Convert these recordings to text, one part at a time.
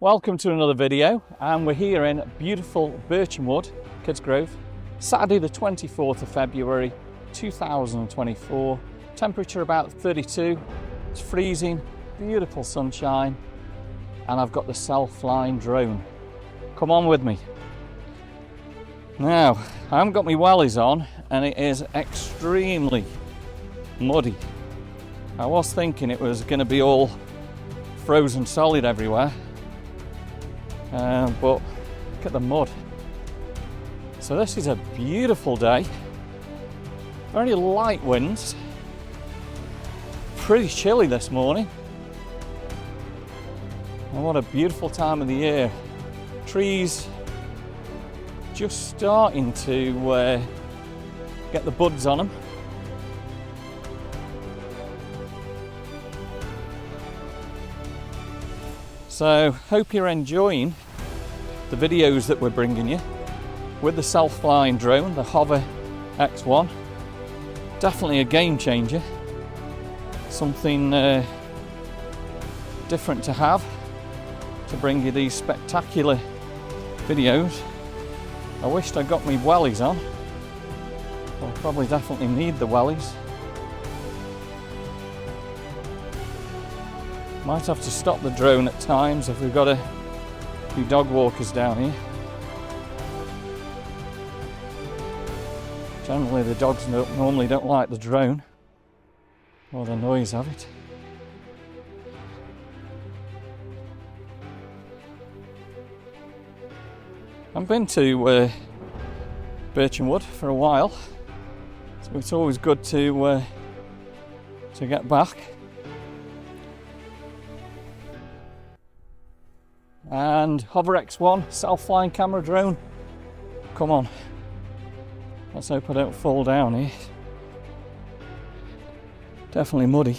Welcome to another video, and we're here in beautiful Birchenwood Kidsgrove, Saturday the 24th of February 2024. Temperature about 32, it's freezing, beautiful sunshine, and I've got the self-flying drone. Come on with me. Now, I haven't got my wellies on and it is extremely muddy. I was thinking it was going to be all frozen solid everywhere, but look at the mud. So this is a beautiful day, very light winds, pretty chilly this morning, and what a beautiful time of the year. Trees just starting to get the buds on them. So hope you're enjoying the videos that we're bringing you with the self-flying drone, the Hover X1. Definitely a game changer, something different to have, to bring you these spectacular videos. I wished I got my wellies on. I'll probably definitely need the wellies. Might have to stop the drone at times if we've got a few dog walkers down here. Generally the dogs normally don't like the drone or the noise of it. I've been to Birchenwood for a while, so it's always good to get back. And Hover X1 self-flying camera drone. Come on, let's hope I don't fall down here. Definitely muddy.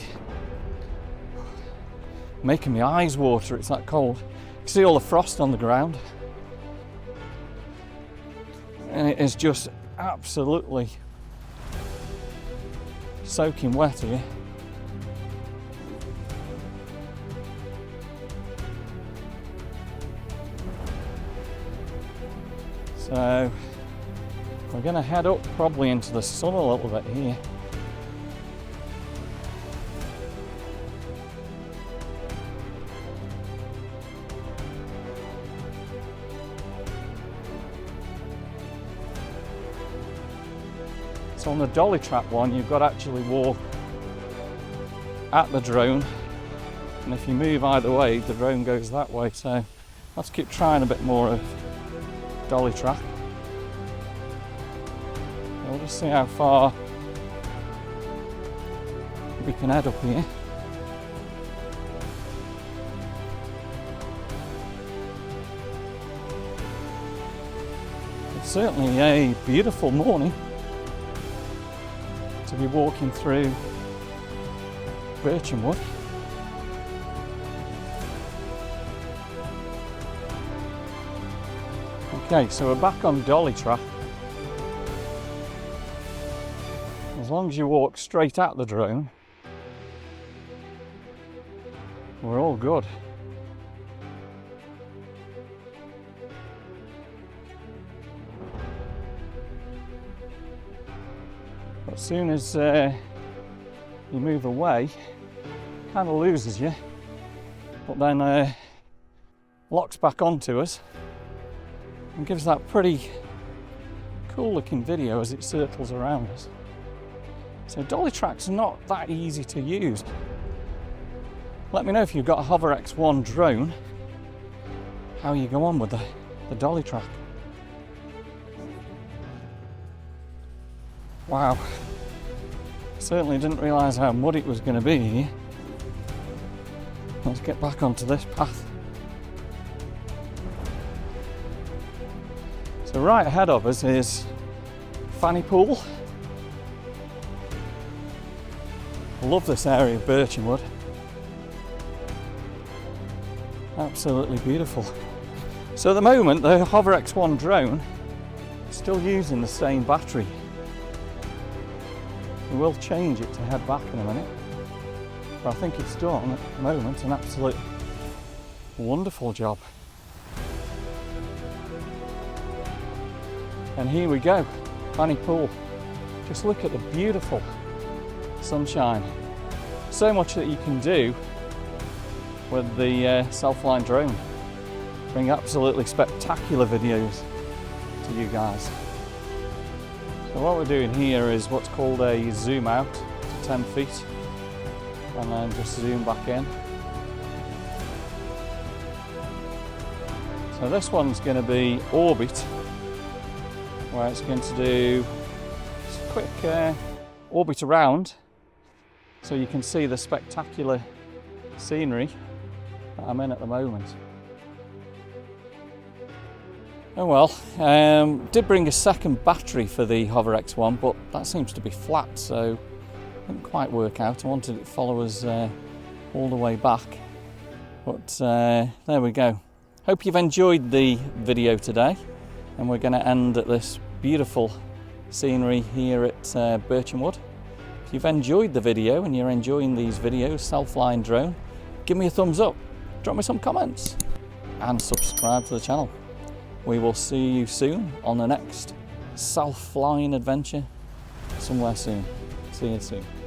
Making my eyes water, it's that cold. You can see all the frost on the ground. And it is just absolutely soaking wet here. So we're going to head up probably into the sun a little bit here. So on the dolly trap one, you've got to actually walk at the drone, and if you move either way, the drone goes that way. So let's keep trying a bit more of dolly track. We'll just see how far we can head up here. It's certainly a beautiful morning to be walking through Birchenwood. Okay, so we're back on dolly track. As long as you walk straight at the drone, we're all good. But as soon as you move away, it kind of loses you, but then locks back onto us and gives that pretty cool looking video as it circles around us. So dolly track's not that easy to use. Let me know if you've got a Hover X1 drone, how you go on with the dolly track. Wow, certainly didn't realise how muddy it was going to be here. Let's get back onto this path. So right ahead of us is Fanny Pool. I love this area of Birchenwood. Absolutely beautiful. So at the moment the Hover X1 drone is still using the same battery. We will change it to head back in a minute, but I think it's done at the moment an absolute Wonderful job. And here we go, Fanny Pool. Just look at the beautiful sunshine. So much that you can do with the self-flying drone. Bring absolutely spectacular videos to you guys. So what we're doing here is what's called a zoom out to 10 feet and then just zoom back in. So this one's going to be orbit, where it's going to do just a quick orbit around so you can see the spectacular scenery that I'm in at the moment. Oh well, did bring a second battery for the Hover X1, but that seems to be flat, so didn't quite work out. I wanted it to follow us all the way back, but there we go. Hope you've enjoyed the video today, and we're going to end at this beautiful scenery here at Birchenwood. If you've enjoyed the video and you're enjoying these videos, self-flying drone, give me a thumbs up, drop me some comments, and subscribe to the channel. We will see you soon on the next self-flying adventure somewhere soon. See you soon.